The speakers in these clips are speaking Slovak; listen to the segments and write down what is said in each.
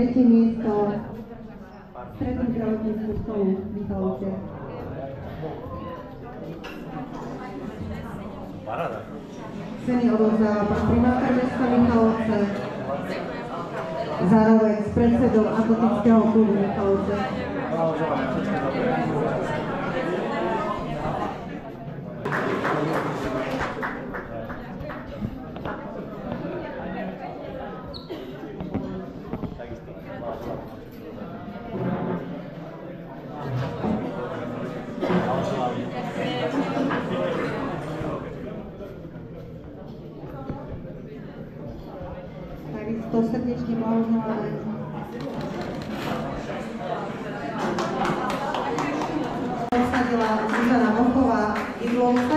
tretie miesto Strednú zdravotníckú školu Michalovce. Ceny odovzdáva pán primátor mesta Michalovce, zároveň s predsedom atletického klubu Michalovce. Takisto srdečne blahoželáme osadila Zuzana Mochová v Iglovce.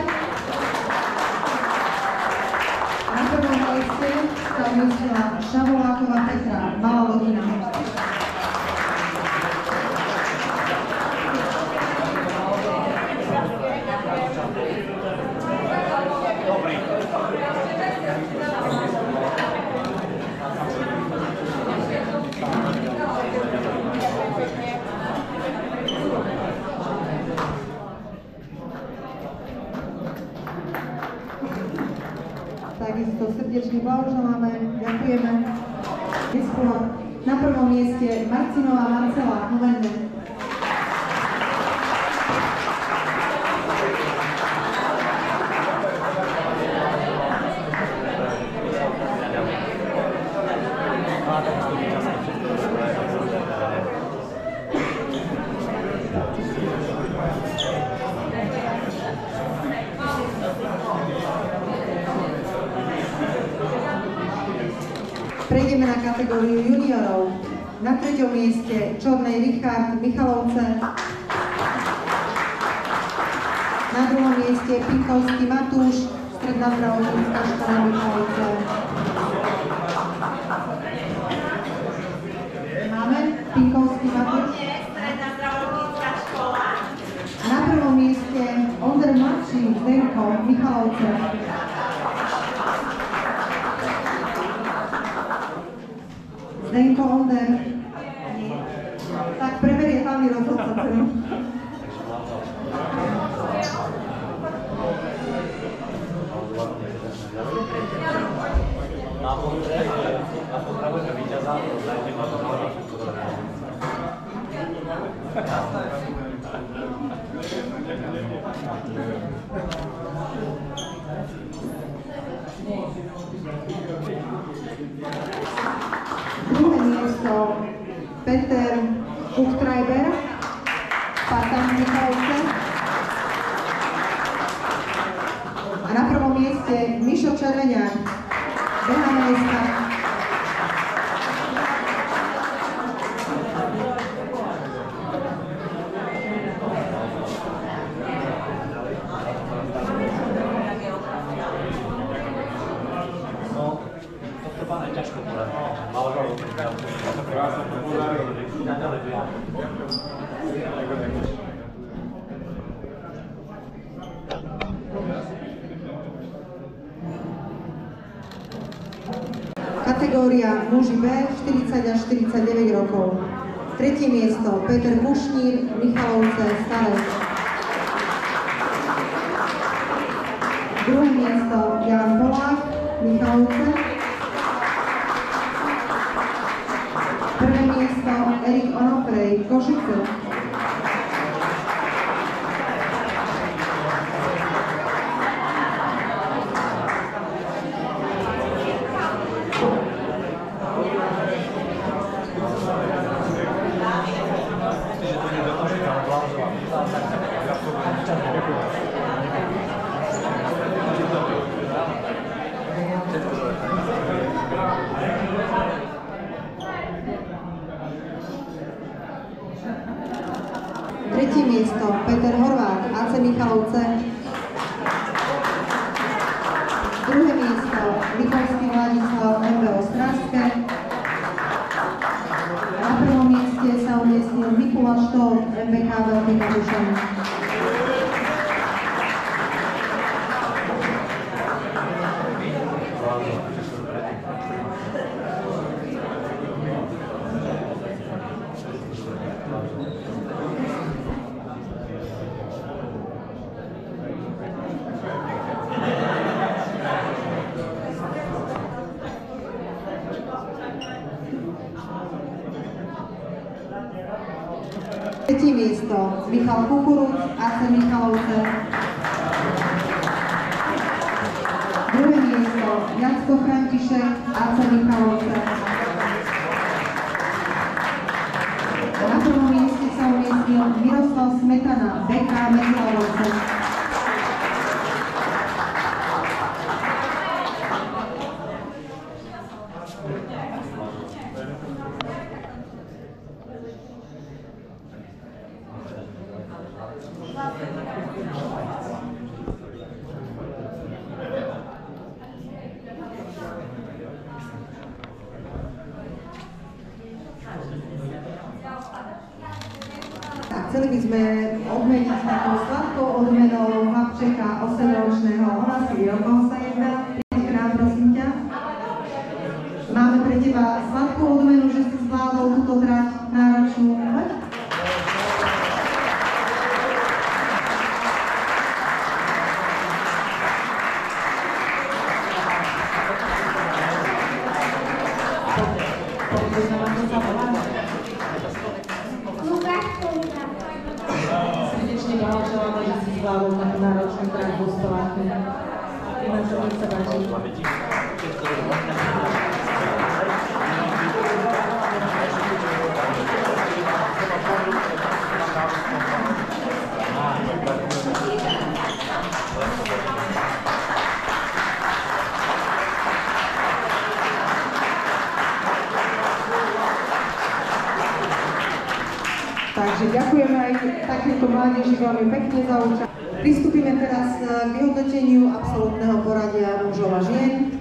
Na prvom mieste sa umiestnila Šavoláková Petra, Malá Lodina. Takisto srdečne blahoželáme, ďakujeme. Na prvom mieste Marcinová Marcela, Novende. Prejdeme na kategóriu juniorov. Na treťom mieste Čornej Richard, Michalovce. Na druhom mieste Pinkovský Matúš, Stredná zdravotnícka škola Michalovce. Máme Pinkovský Matúš. Stredná zdravotnícka škola. Na prvom mieste Onder mladší, Zdenko, Michalovce. Zdenko Onder. Tak preberie hlavný rozhodca cenu. Druhé miesto Peter Buchtreiber, Spartan Michalovce. A na prvom mieste Mišo Červeňák, BHMSK. Kategória muži B, 40 až 49 rokov. Tretie miesto Peter Bušnír, Michalovce, Staré. Druhé miesto Jan Polák, Michalovce. Prvé miesto Erik Onoprej, Košice. Tretie miesto Peter Horvát, AC Michalovce. Druhé miesto Lipovský Vladislav, MBO Strážske. Na prvom mieste sa umiestnil Mikuláš Štolp, MBK Veľké Kapušany. Tretie miesto Michal Kukuruc, AC Michalovce. Druhé miesto Jacko František, AC Michalovce. A na prvom mieste sa umiestnil Miroslav Smetana, BK Michalovce. Chceli by sme odmeniť takou sladkou odmenou chlapčeka 8-ročného. O asi rokov sa jedná. Krát, prosím ťa. Máme pre teba sladkú odmenu, že si zvládol túto trať náročnú. Srdečne blahoželáme, že si zvládol takú náročnú trať vo Stoláku. Ivan, čo nech sa páči. Takže ďakujeme aj takéto mládeži veľmi pekne za účasť. Pristúpime teraz k vyhodnoteniu absolútneho poradia mužov a žien.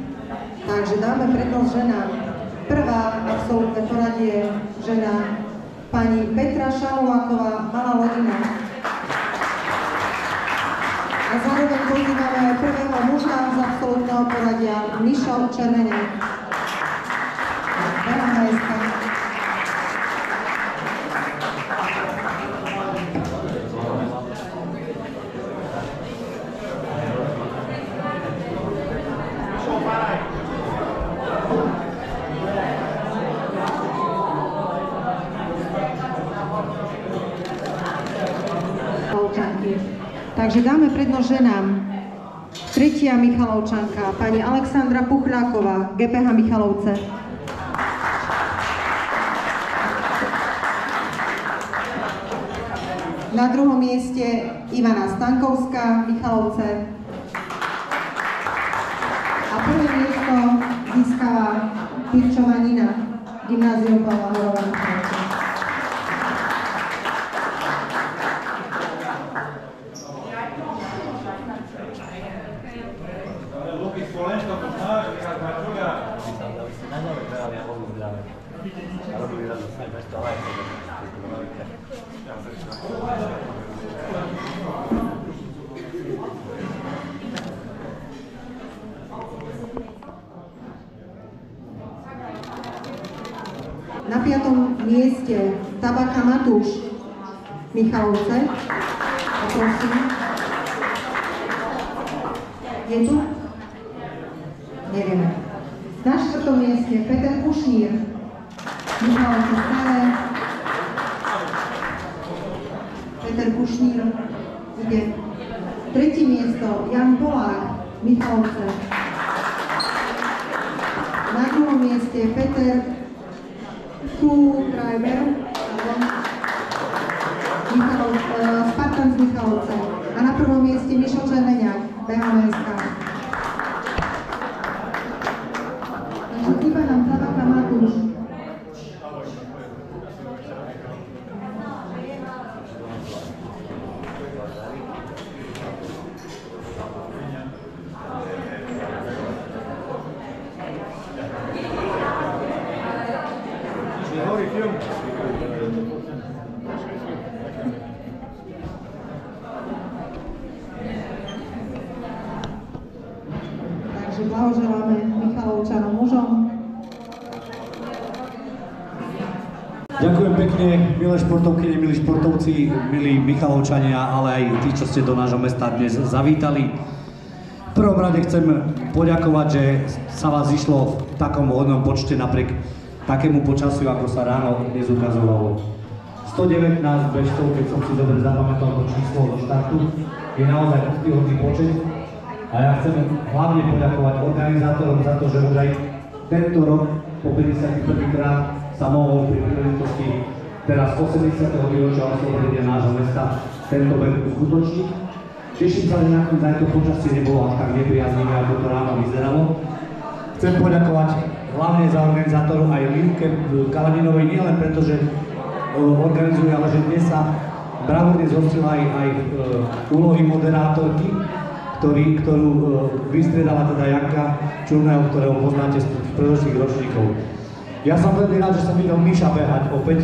Takže dáme prednosť ženám. Prvá absolútne poradie žena pani Petra Šamoláková, Malá Lodina. A zároveň pozývame aj prvého muža z absolútneho poradia Mišo Červeňák. Takže dáme prednosť ženám. Tretia Michalovčanka, pani Alexandra Puchľáková, GPH Michalovce. Na druhom mieste Ivana Stankovská, Michalovce. A prvé miesto získava Pirčová Nina, Gymnázium Pavla Horova, Michalovce. Na 5. mieste Tabaka Matúš, Michalovce. Prosím. Je tu? Nevieme. Na 4. mieste Peter Kušnír, Michalovce Staré. Peter Kušnír ide. 3. miesto Jan Polák, Michalovce. Na 2. mieste Peter Kuhreiber, Spartan z Michalovce. A na 1. mieste Mišo Červeňák, BHMSK. Takže chýba nám Tabaka Matúš. Takže blahoželáme Michalovčanom mužom. Ďakujem pekne, milé športovkyne, milí športovci, milí Michalovčania, ale aj tí, čo ste do nášho mesta dnes zavítali. V prvom rade chcem poďakovať, že sa vás zišlo v takom hodnom počte napriek takému počasiu, ako sa ráno dnes ukazovalo. 119 bežcov, keď som si dobre zapamätal to číslo do štartu, je naozaj úctyhodný počet. A ja chcem hlavne poďakovať organizátorom za to, že už aj tento rok po 51. krát sa mohol pri príležitosti teraz 80. výročia oslobodenia nášho mesta tento beh uskutočniť. Teším sa, že nakoniec to počasie nebolo až tak nepriaznivé, ako to ráno vyzeralo. Chcem poďakovať hlavne za organizátorov aj Lívke Kalaninovej, nielen preto, že organizuje, ale že dnes sa bravúrne zhostila aj úlohy moderátorky, ktorú vystriedala teda Janka Čurného, ktorého poznáte z predošlých ročníkov. Ja som veľmi rád, že som videl Miša behať opäť,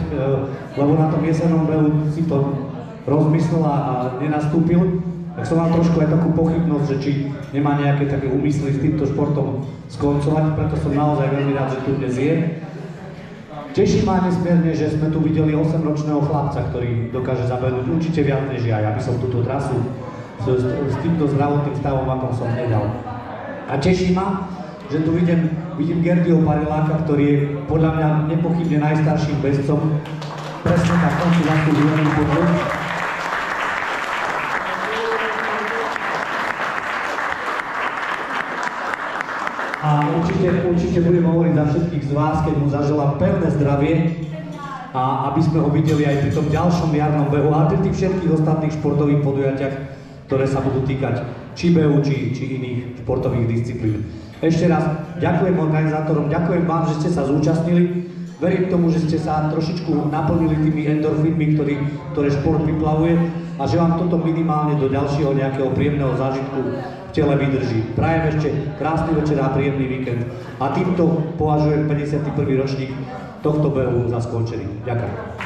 lebo na tom jesennom behu si to rozmyslel a nenastúpil. Tak som mal trošku aj takú pochybnosť, že či nemá nejaké také úmysly s týmto športom skoncovať, preto som naozaj veľmi rád, že tu dnes je. Teší ma nesmierne, že sme tu videli 8-ročného chlapca, ktorý dokáže zabehnúť určite viac než ja. Ja by som túto trasu s týmto zdravotným stavom, ako som nedal. A teší ma, že tu vidím Gerdyho Pariláka, ktorý je podľa mňa nepochybne najstarším bežcom. Presne tak, on si zaslúži veľmi podľa. A určite budem hovoriť za všetkých z vás, keď mu zaželám pevné zdravie a aby sme ho videli aj pri tom ďalšom jarnom behu a pri tých všetkých ostatných športových podujatiach, ktoré sa budú týkať či behu, či iných športových disciplín. Ešte raz ďakujem organizátorom, ďakujem vám, že ste sa zúčastnili. Verím tomu, že ste sa trošičku naplnili tými endorfínmi, ktoré šport vyplavuje a že vám toto minimálne do ďalšieho nejakého príjemného zážitku v tele vydrží. Prajem ešte krásny večer a príjemný víkend a týmto považujem 51. ročník tohto behu za skončený. Ďakujem.